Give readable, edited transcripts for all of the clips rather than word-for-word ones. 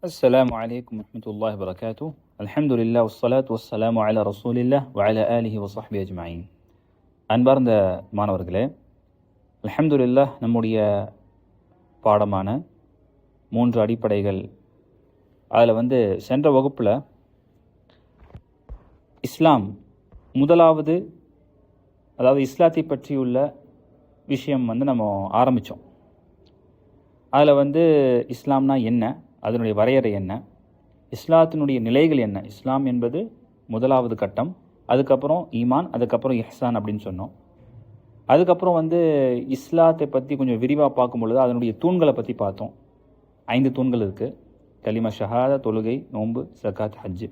السلام عليكم ورحمة الله وبركاته. الحمد لله والصلاة والسلام على رسول الله وعلى آله وصحبه أجمعين. அன்பார்ந்த மாணவர்களே, அல்ஹம்துலில்லாஹ் நம்முடைய பாடமான 3 அடிப்படைகள், அதில் சென்ற வகுப்பில் இஸ்லாம் முதலாவது, அதாவது இஸ்லாத்தை பற்றியுள்ள விஷயம் நம்ம ஆரம்பித்தோம். அதில் இஸ்லாம்னா என்ன, அதனுடைய வரையறை என்ன, இஸ்லாத்தினுடைய நிலைகள் என்ன. இஸ்லாம் என்பது முதலாவது கட்டம், அதுக்கப்புறம் ஈமான், அதுக்கப்புறம் இஹ்சான் அப்படின்னு சொன்னோம். அதுக்கப்புறம் இஸ்லாத்தை பற்றி கொஞ்சம் விரிவாக பார்க்கும் பொழுது அதனுடைய தூண்களை பற்றி பார்த்தோம். 5 தூண்கள் இருக்குது. கலிமா ஷஹாதா, தொழுகை, நோன்பு, ஜகாத், ஹஜ்ஜு.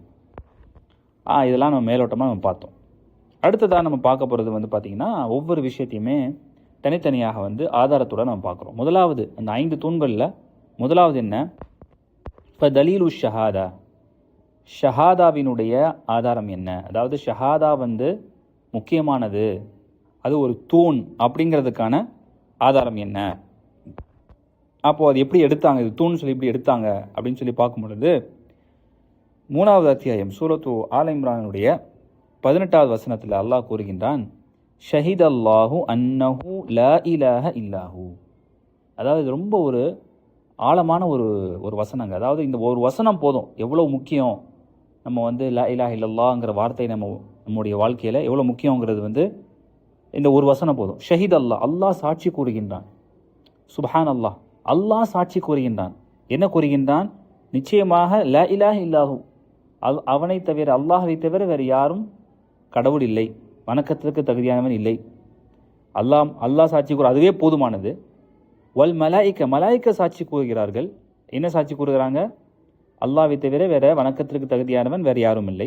இதெல்லாம் நம்ம மேலோட்டமாக பார்த்தோம். அடுத்ததாக நம்ம பார்க்க போகிறது பார்த்திங்கன்னா, ஒவ்வொரு விஷயத்தையுமே தனித்தனியாக ஆதாரத்தோடு நம்ம பார்க்குறோம். முதலாவது அந்த 5 தூண்களில் முதலாவது என்ன? இப்போ தலீலு ஷஹாதா, ஷஹாதாவினுடைய ஆதாரம் என்ன, அதாவது ஷஹாதா முக்கியமானது, அது ஒரு தூண் அப்படிங்கிறதுக்கான ஆதாரம் என்ன. அப்போது அது எப்படி எடுத்தாங்க, இது தூண் சொல்லி எப்படி எடுத்தாங்க அப்படின்னு சொல்லி பார்க்கும் பொழுது 3வது அத்தியாயம் சூரத்து ஆல் இம்ரானுடைய 18வது வசனத்தில் அல்லாஹ் கூறுகின்றான், ஷஹித் அல்லாஹு அன்னஹு லா இலாஹ இல்லாஹு. அதாவது இது ரொம்ப ஒரு ஆழமான ஒரு வசனங்க. அதாவது இந்த ஒரு வசனம் போதும் எவ்வளோ முக்கியம். நம்ம லா இலாஹ இல்லல்லாஹ்ங்கிற வார்த்தை நம்முடைய வாழ்க்கையில் எவ்வளோ முக்கியங்கிறது இந்த ஒரு வசனம் போதும். ஷஹீத் அல்லாஹ், அல்லாஹ் சாட்சி கூறுகின்றான். சுப்ஹான் அல்லாஹ், அல்லாஹ் சாட்சி கூறுகின்றான். என்ன கூறுகின்றான்? நிச்சயமாக லா இலாஹ இல்லாஹு, அவனை தவிர, அல்லாஹை தவிர வேறு யாரும் கடவுள் இல்லை, வணக்கத்திற்கு தகுதியானவன் இல்லை. அல்லாஹ் சாட்சி கூற, அதுவே போதுமானது. வல் மலாயிக்க, மலாயிக்க சாட்சி கூறுகிறார்கள். என்ன சாட்சி கூறுகிறாங்க? அல்லாஹ்வை தவிர வேற வணக்கத்திற்கு தகுதியானவன் வேறு யாரும் இல்லை.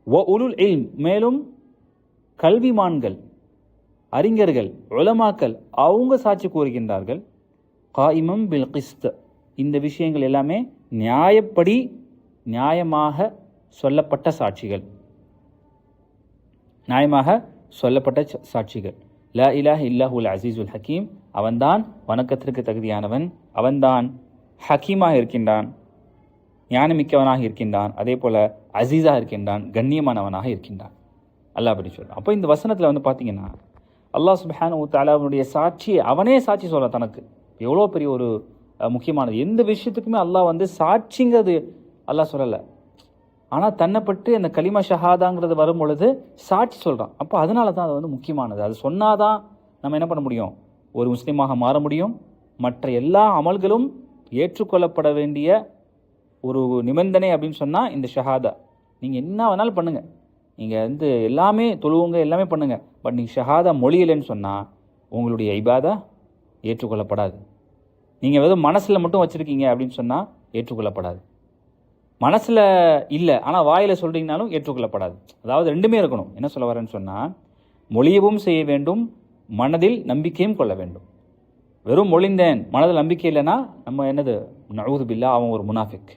வ உலுல் இல்ம், மேலும் கல்விமான்கள், அறிஞர்கள், உலமாக்கள், அவங்க சாட்சி கூறுகின்றார்கள். காயிமம் பில் கிஸ்த், இந்த விஷயங்கள் எல்லாமே நியாயப்படி, நியாயமாக சொல்லப்பட்ட சாட்சிகள், நியாயமாக சொல்லப்பட்ட சாட்சிகள். லா இலாஹ இல்லாஹுல் அசீசுல் ஹக்கீம், அவன்தான் வணக்கத்திற்கு தகுதியானவன், அவன்தான் ஹக்கீமாக இருக்கின்றான், ஞானமிக்கவனாக இருக்கின்றான், அதே போல் அசீஸாக இருக்கின்றான், கண்ணியமானவனாக இருக்கின்றான். அல்லாஹ் அப்படி சொல்கிறான். அப்போ இந்த வசனத்தில் பார்த்தீங்கன்னா அல்லாஹ் சுப்ஹானஹு வ தஆலாவுடைய சாட்சி, அவனே சாட்சி சொல்ல தனக்கு எவ்வளோ பெரிய ஒரு முக்கியமானது. எந்த விஷயத்துக்குமே அல்லாஹ் சாட்சிங்கிறது அல்லாஹ் சொல்லலை. ஆனால் தன்னை பற்றி அந்த கலிமா ஷஹாதாங்கிறது வரும் பொழுது சாட்சி சொல்கிறான். அப்போ அதனால தான் அது முக்கியமானது. அது சொன்னாதான் நம்ம என்ன பண்ண முடியும், ஒரு முஸ்லீமாக மாற முடியும். மற்ற எல்லா அமல்களும் ஏற்றுக்கொள்ளப்பட வேண்டிய ஒரு நிபந்தனை அப்படின்னு சொன்னால் இந்த ஷஹாதா. நீங்கள் என்ன வேணாலும் பண்ணுங்கள், நீங்கள் எல்லாமே தொழுவுங்க, எல்லாமே பண்ணுங்கள், பட் நீங்கள் ஷஹாதா மொழியலைன்னு சொன்னால் உங்களுடைய இபாதா ஏற்றுக்கொள்ளப்படாது. நீங்கள் வெறும் மனசில் மட்டும் வச்சுருக்கீங்க அப்படின்னு சொன்னால் ஏற்றுக்கொள்ளப்படாது. மனசில் இல்லை ஆனால் வாயில் சொல்கிறீங்கனாலும் ஏற்றுக்கொள்ளப்படாது. அதாவது ரெண்டுமே இருக்கணும். என்ன சொல்ல வரேன்னு சொன்னால், மொழியவும் செய்ய வேண்டும், மனதில் நம்பிக்கையும் கொள்ள வேண்டும். வெறும் மொழிந்தேன், மனதில் நம்பிக்கை இல்லைன்னா நம்ம என்னது, நஊது பில்லா, அவன் ஒரு முனாஃபிக்.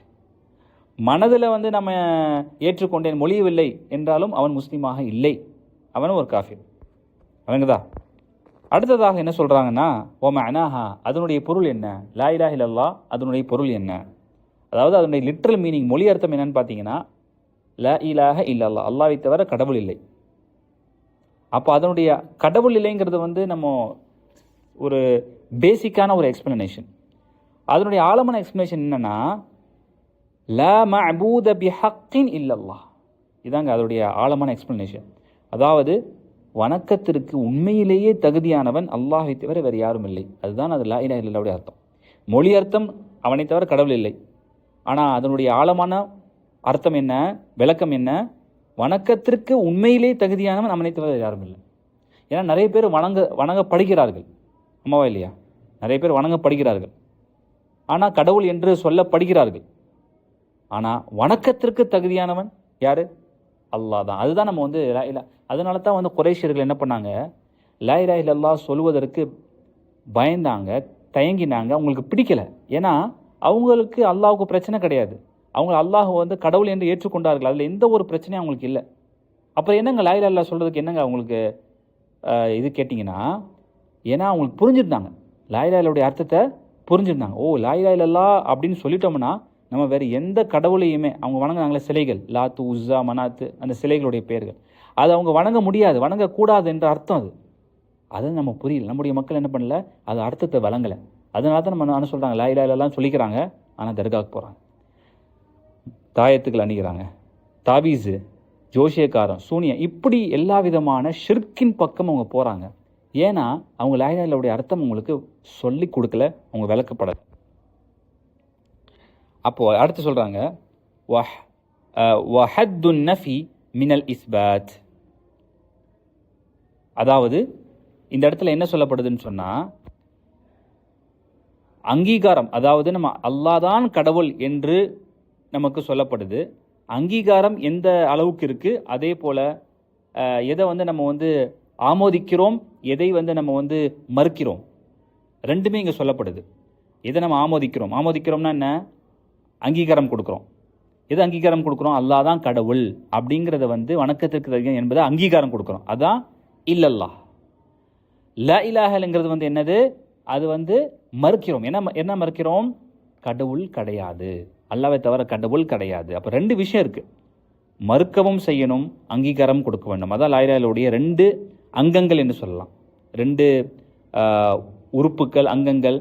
மனதில் நம்ம ஏற்றுக்கொண்டேன், மொழியவில்லை என்றாலும் அவன் முஸ்லீமாக இல்லை, அவன் ஒரு காஃபிர். அவங்கதா. அடுத்ததாக என்ன சொல்கிறாங்கன்னா, ஓ மஅனாஹா, அதனுடைய பொருள் என்ன, லா இலாஹ இல்லல்லாஹ் அதனுடைய பொருள் என்ன, அதாவது அதனுடைய லிட்ரல் மீனிங், மொழி அர்த்தம் என்னன்னு பார்த்தீங்கன்னா, லா இலாஹ இல்லல்லாஹ், அல்லாஹ்வை தவிர கடவுள் இல்லை. அப்போ அதனுடைய கடவுள் இல்லைங்கிறது நம்ம ஒரு பேசிக்கான ஒரு எக்ஸ்பிளனேஷன். அதனுடைய ஆழமான எக்ஸ்பிளனேஷன் என்னன்னா, லா மஅபூத பிஹக்கின் இல்லல்லாஹ், இதாங்க அதனுடைய ஆழமான எக்ஸ்பிளனேஷன். அதாவது வணக்கத்திற்கு உண்மையிலேயே தகுதியானவன் அல்லாஹ்வை தவிர வேறு யாரும் இல்லை. அதுதான் அது லா இலாஹ இல்லல்லாஹ்வுடைய அர்த்தம். மொழி அர்த்தம் அவனை தவிர கடவுள் இல்லை. ஆனால் அதனுடைய ஆழமான அர்த்தம் என்ன, விளக்கம் என்ன? வணக்கத்திற்கு உண்மையிலே தகுதியானவன் அவனை தவிர யாரும் இல்லை. ஏன்னா நிறைய பேர் வணங்கப்படுகிறார்கள், அம்மாவா இல்லையா? நிறைய பேர் வணங்கப்படுகிறார்கள், ஆனால் கடவுள் என்று சொல்லப்படுகிறார்கள். ஆனால் வணக்கத்திற்கு தகுதியானவன் யார்? அல்லாஹ் தான். அதுதான் நம்ம லா இலாஹ. அதனால தான் குறைஷியர்கள் என்ன பண்ணாங்க, லா இலாஹ இல்லல்லாஹ் சொல்வதற்கு பயந்தாங்க, தயங்கினாங்க, அவங்களுக்கு பிடிக்கலை. ஏன்னா அவங்களுக்கு அல்லாஹ்வுக்கு பிரச்சனை கிடையாது. அவங்க அல்லாஹ் கடவுள் என்று ஏற்றுக்கொண்டார்கள், அதில் எந்த ஒரு பிரச்சனையும் அவங்களுக்கு இல்லை. அப்புறம் என்னங்க லா இலாஹ இல்லல்லாஹ் சொல்கிறதுக்கு என்னங்க அவங்களுக்கு இது கேட்டிங்கன்னா, ஏன்னா அவங்களுக்கு புரிஞ்சுருந்தாங்க, லா இலாஹ இல்லல்லாஹ்வுடைய அர்த்தத்தை புரிஞ்சுருந்தாங்க. ஓ லா இலாஹ இல்லல்லாஹ் அப்படின்னு சொல்லிட்டோம்னா நம்ம வேறு எந்த கடவுளையுமே அவங்க வணங்குறாங்களே சிலைகள், லாத்து, உஸ்ஸா, மனாத்து, அந்த சிலைகளுடைய பெயர்கள், அது அவங்க வணங்க முடியாது, வணங்கக்கூடாது என்ற அர்த்தம் அது. அது நம்ம புரியல. நம்முடைய மக்கள் என்ன பண்ணல, அது அர்த்தத்தை வழங்கலை. அதனால தான் நம்ம என்ன சொல்கிறாங்க, லா இலாஹ இல்லல்லாஹ் சொல்லிக்கிறாங்க, ஆனால் தர்காவுக்கு போகிறாங்க, தாயத்துக்கள் அணிகிறாங்க, தாபீஸு, ஜோஷியக்காரன், சூனியம், இப்படி எல்லா விதமான ஷிர்கின் பக்கம் அவங்க போகிறாங்க. ஏன்னா அவங்க லா இலாஹ இல்லல்லாஹ்வுடைய அர்த்தம் அவங்களுக்கு சொல்லி கொடுக்கல, அவங்க விளக்கப்படலை. அப்போது அடுத்து சொல்கிறாங்க, வஹத்துன் நஃபி மினல் இஸ்பாத். அதாவது இந்த இடத்துல என்ன சொல்லப்படுதுன்னு சொன்னால், அங்கீகாரம், அதாவது நம்ம அல்லாஹ் தான் கடவுள் என்று நமக்கு சொல்லப்படுது. அங்கீகாரம் எந்த அளவுக்கு இருக்குது, அதே போல் எதை நம்ம ஆமோதிக்கிறோம், எதை நம்ம மறுக்கிறோம், ரெண்டுமே இங்கே சொல்லப்படுது. எதை நம்ம ஆமோதிக்கிறோம்னா என்ன, அங்கீகாரம் கொடுக்குறோம். எது அங்கீகாரம் கொடுக்குறோம், அல்லாஹ் தான் கடவுள் அப்படிங்கிறத வணக்கத்திற்கு தகுதி என்பதை அங்கீகாரம் கொடுக்குறோம். அதான் இல்லல்லாஹ். லா இலாஹங்கிறது என்னது, அது மறுக்கிறோம். என்ன மறுக்கிறோம், கடவுள் கிடையாது, அல்லாஹ்வை தவிர கடவுள் கிடையாது. அப்போ ரெண்டு விஷயம் இருக்குது, மறுக்கவும் செய்யணும், அங்கீகாரம் கொடுக்க வேண்டும். அதான் லா இலாஹ இல்லல்லாஹ்வுடைய ரெண்டு அங்கங்கள் என்று சொல்லலாம். ரெண்டு உறுப்புகள், அங்கங்கள்,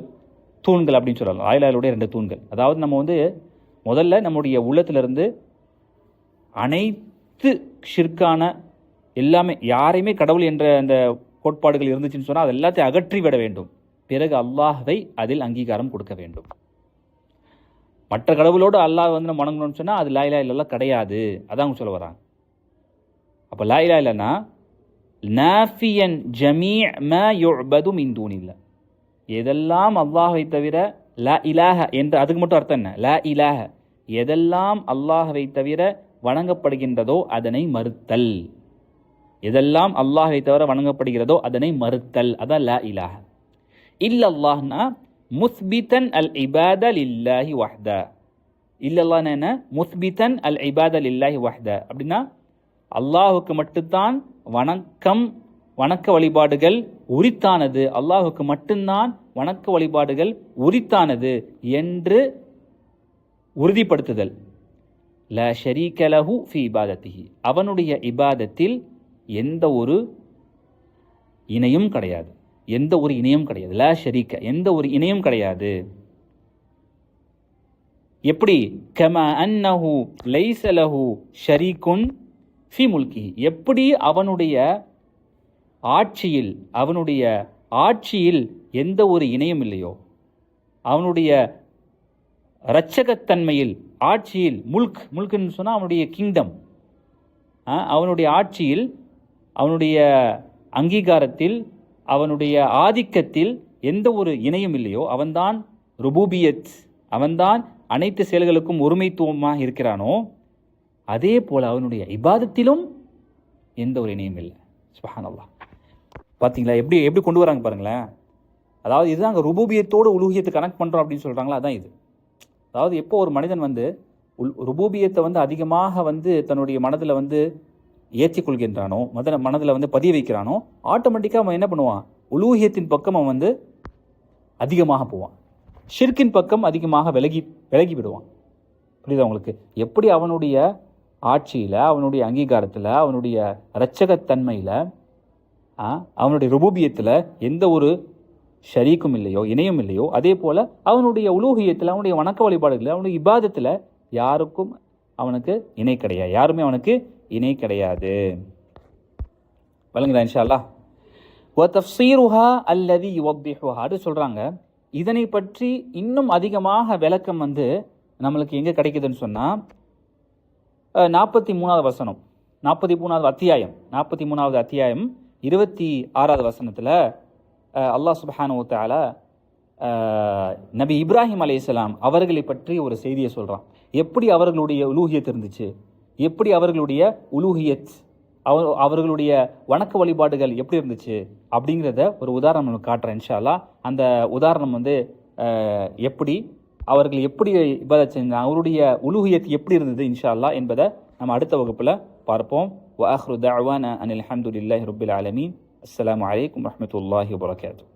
தூண்கள் அப்படின்னு சொல்லலாம். லா இலாஹ இல்லல்லாஹ்வுடைய ரெண்டு தூண்கள். அதாவது நம்ம முதல்ல நம்முடைய உள்ளத்திலிருந்து அனைத்து ஷிர்கான எல்லாமே, யாரையுமே கடவுள் என்ற அந்த கோட்பாடுகள் இருந்துச்சுன்னு சொன்னால் அது எல்லாத்தையும் அகற்றி விட வேண்டும். பிறகு அல்லாஹ்வை அதில் அங்கீகாரம் கொடுக்க வேண்டும். மற்ற கடவுளோடு அல்லாஹ் நம்ம வணங்கணும்னு சொன்னால் அது லா இலாஹ இல்லல்லாஹ் கிடையாது. அதான் அவங்க சொல்ல வராங்க. அப்போ லா இலாஹ இல்லன்னா நாஃபியன் ஜமீ மா யுஅபது மின் தூனில்லாஹ், எதெல்லாம் அல்லாஹ்வை தவிர லா இலாஹ என்ற, அதுக்கு மட்டும் அர்த்தம் என்ன, லா இலாஹ எதெல்லாம் அல்லாஹ்வை தவிர வணங்கப்படுகின்றதோ அதனை மறுத்தல். எதெல்லாம் அல்லாஹ்வை தவிர வணங்கப்படுகிறதோ அதனை மறுத்தல், அதான் லா இலாஹ. இல்லல்லாஹ்னா முஸ்பிதன் அல் இபாத லில்லாஹி வஹ்தா. இல்லல்லாஹ்னா என்ன, முஸ்பிதன் அல் இபாத லில்லாஹி வஹ்தா அப்படின்னா அல்லாஹுக்கு மட்டும்தான் வணக்க வழிபாடுகள் உரித்தானது, அல்லாஹுக்கு மட்டும்தான் வணக்க வழிபாடுகள் உரித்தானது என்று உறுதிப்படுத்துதல். லா ஷரீக லஹு ஃபி இபாதத்திஹி, அவனுடைய இபாதத்தில் எந்த ஒரு இணையும் கிடையாது, எந்த ஒரு இணையும் கிடையாது. லா ஷரீக, எந்த ஒரு இணையும் கிடையாது. எப்படி, கமா அன்னஹு லைஸ லஹு ஷரீகுன் ஃபி முல்கிஹி, எப்படி அவனுடைய ஆட்சியில் எந்த ஒரு இணையும் இல்லையோ, அவனுடைய இரட்சகத்தன்மையில், ஆட்சியில், முல்க்குன்னு சொன்னால் அவனுடைய கிங்டம், அவனுடைய ஆட்சியில், அவனுடைய அங்கீகாரத்தில், அவனுடைய ஆதிக்கத்தில் எந்த ஒரு இணையும் இல்லையோ, அவன்தான் ருபூபியத், அவன்தான் அனைத்து செயல்களுக்கும் ஒருமைத்துவமாக இருக்கிறானோ, அதே போல் அவனுடைய இபாதத்திலும் எந்த ஒரு இணையும் இல்லை. சுப்ஹானல்லாஹ். பார்த்தீங்களா எப்படி எப்படி கொண்டு வராங்க பாருங்களேன். அதாவது இதுதான் அங்கே ருபூபியத்தோடு உலூஹியத்தை கனெக்ட் பண்ணுறோம் அப்படின்னு சொல்கிறாங்களா, அதான் இது. அதாவது எப்போ ஒரு மனிதன் ருபூபியத்தை அதிகமாக தன்னுடைய மனதில் ஏற்றிக்கொள்கின்றானோ, மனதில் பதிய வைக்கிறானோ, ஆட்டோமேட்டிக்காக அவன் என்ன பண்ணுவான், உலூஹியத்தின் பக்கம் அவன் அதிகமாக போவான், ஷிர்கின் பக்கம் அதிகமாக விலகி விடுவான். புரியுதா உங்களுக்கு? எப்படி அவனுடைய ஆட்சியில், அவனுடைய அங்கீகாரத்தில், அவனுடைய இரட்சகத்தன்மையில், அவனுடைய ருபூபியத்தில் எந்த ஒரு ஷரீக்கும் இல்லையோ, இணையும் இல்லையோ, அதே போல் அவனுடைய உலூஹியத்தில், அவனுடைய வணக்க வழிபாடுகளில், அவனுடைய இபாதத்தில் யாருக்கும் அவனுக்கு இணை கிடையாது, யாருமே அவனுக்கு இணை கிடையாது. வழங்குதா இன்ஷா அல்லாஹ். வ தஃப்ஸீருஹா அல்லதி யுவத்திஹுஹா, அது சொல்கிறாங்க. இதனை பற்றி இன்னும் அதிகமாக விளக்கம் நம்மளுக்கு எங்கே கிடைக்குதுன்னு சொன்னால் 43வது வசனம், 43வது அத்தியாயம், 43வது அத்தியாயம் 26வது வசனத்தில் அல்லாஹ் சுப்ஹானஹு வ தஆலா நபி இப்ராஹிம் அலைஹிஸ்ஸலாம் அவர்களை பற்றி ஒரு செய்தியை சொல்கிறான். எப்படி அவர்களுடைய உலூஹியத் இருந்துச்சு, எப்படி அவர்களுடைய உலூஹியத், அவர்களுடைய வணக்க வழிபாடுகள் எப்படி இருந்துச்சு அப்படிங்கிறத ஒரு உதாரணம் நமக்கு காட்டுறேன் இன்ஷா அல்லாஹ். அந்த உதாரணம் எப்படி அவர்கள் எப்படி இபாதத் செஞ்சாங்க, அவருடைய உலூஹியத் எப்படி இருந்தது இன்ஷா அல்லாஹ் என்பதை நம்ம அடுத்த வகுப்பில் பார்ப்போம். வ ஆஹிரு தஅவானா அனில் ஹம்துலில்லாஹி ரப்பில் ஆலமீன். அஸ்ஸலாமு அலைக்கும் வரஹ்மத்துல்லாஹி வபரகாத்துஹு.